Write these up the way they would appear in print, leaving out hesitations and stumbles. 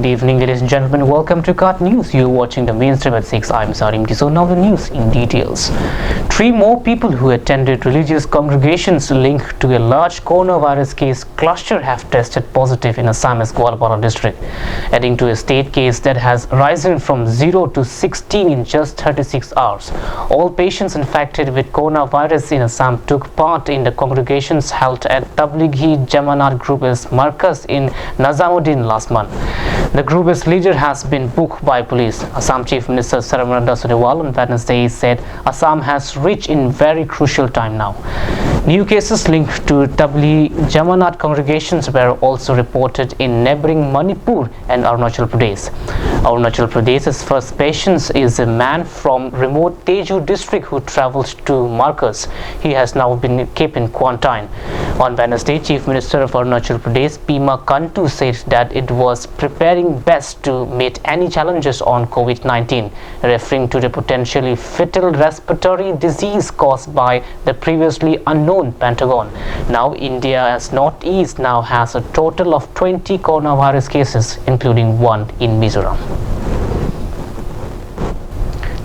Good evening, ladies and gentlemen. Welcome to Cut News. You're watching the mainstream at 6. I'm Sarim Kiso. Now the news in details. 3 more people who attended religious congregations linked to a large coronavirus case cluster have tested positive in Assam's Gwalpara district, adding to a state case that has risen from 0 to 16 in just 36 hours. All patients infected with coronavirus in Assam took part in the congregations held at Tablighi Jamanat Group's Markaz in Nazamuddin last month. The group's leader has been booked by police. Assam Chief Minister Sarvananda Sonowal on Wednesday said Assam has reached in very crucial time now. New cases linked to Tablighi Jamanat congregations were also reported in neighboring Manipur and Arunachal Pradesh. Arunachal Pradesh's first patient is a man from remote Teju district who travelled to Markaz. He has now been kept in quarantine. On Wednesday, Chief Minister of Arunachal Pradesh Pema Kantu said that it was preparing best to meet any challenges on COVID-19, referring to the potentially fatal respiratory disease caused by the previously unknown Pentagon. Now, India as Northeast now has a total of 20 coronavirus cases, including 1 in Mizoram.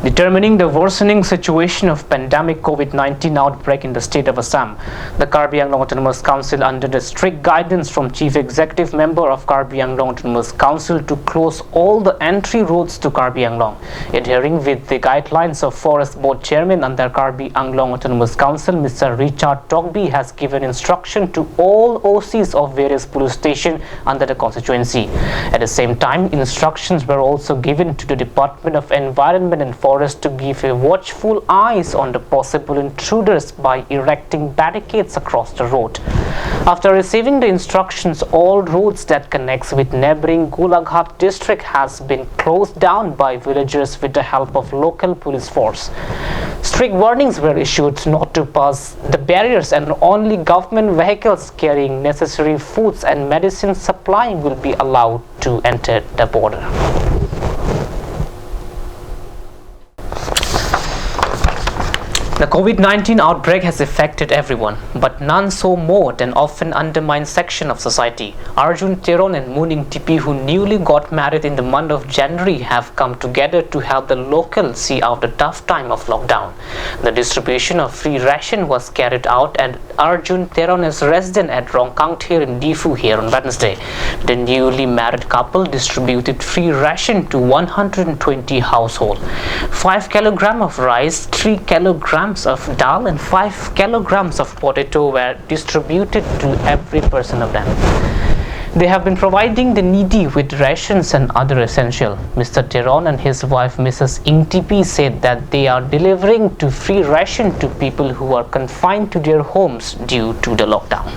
Determining the worsening situation of pandemic COVID-19 outbreak in the state of Assam, the Karbi Anglong Autonomous Council, under the strict guidance from Chief Executive Member of Karbi Anglong Autonomous Council, to close all the entry roads to Karbi Anglong. Adhering with the guidelines of Forest Board Chairman under Karbi Anglong Autonomous Council, Mr. Richard Togby has given instruction to all OCs of various police stations under the constituency. At the same time, instructions were also given to the Department of Environment and Forest to give a watchful eyes on the possible intruders by erecting barricades across the road. After receiving the instructions, all roads that connects with neighboring Golaghat district has been closed down by villagers with the help of local police force. Strict warnings were issued not to pass the barriers, and only government vehicles carrying necessary foods and medicine supply will be allowed to enter the border. The COVID-19 outbreak has affected everyone, but none so more than often undermined section of society. Arjun Teron and Mooning Tipi, who newly got married in the month of January, have come together to help the locals see out the tough time of lockdown. The distribution of free ration was carried out at Arjun Teron's residence at Rongkangthir in Difu here on Wednesday. The newly married couple distributed free ration to 120 households. 5 kilograms of rice, 3 kilograms of dal and 5 kilograms of potato were distributed to every person of them. They have been providing the needy with rations and other essential. Mr. Teron and his wife Mrs. Ingtipi said that they are delivering to free ration to people who are confined to their homes due to the lockdown.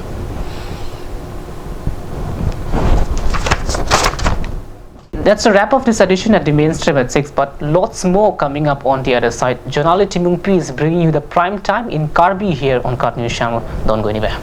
That's a wrap of this edition at the mainstream at 6, but lots more coming up on the other side. Jonali Timungpi is bringing you the prime time in Karbi here on Cut News Channel. Don't go anywhere.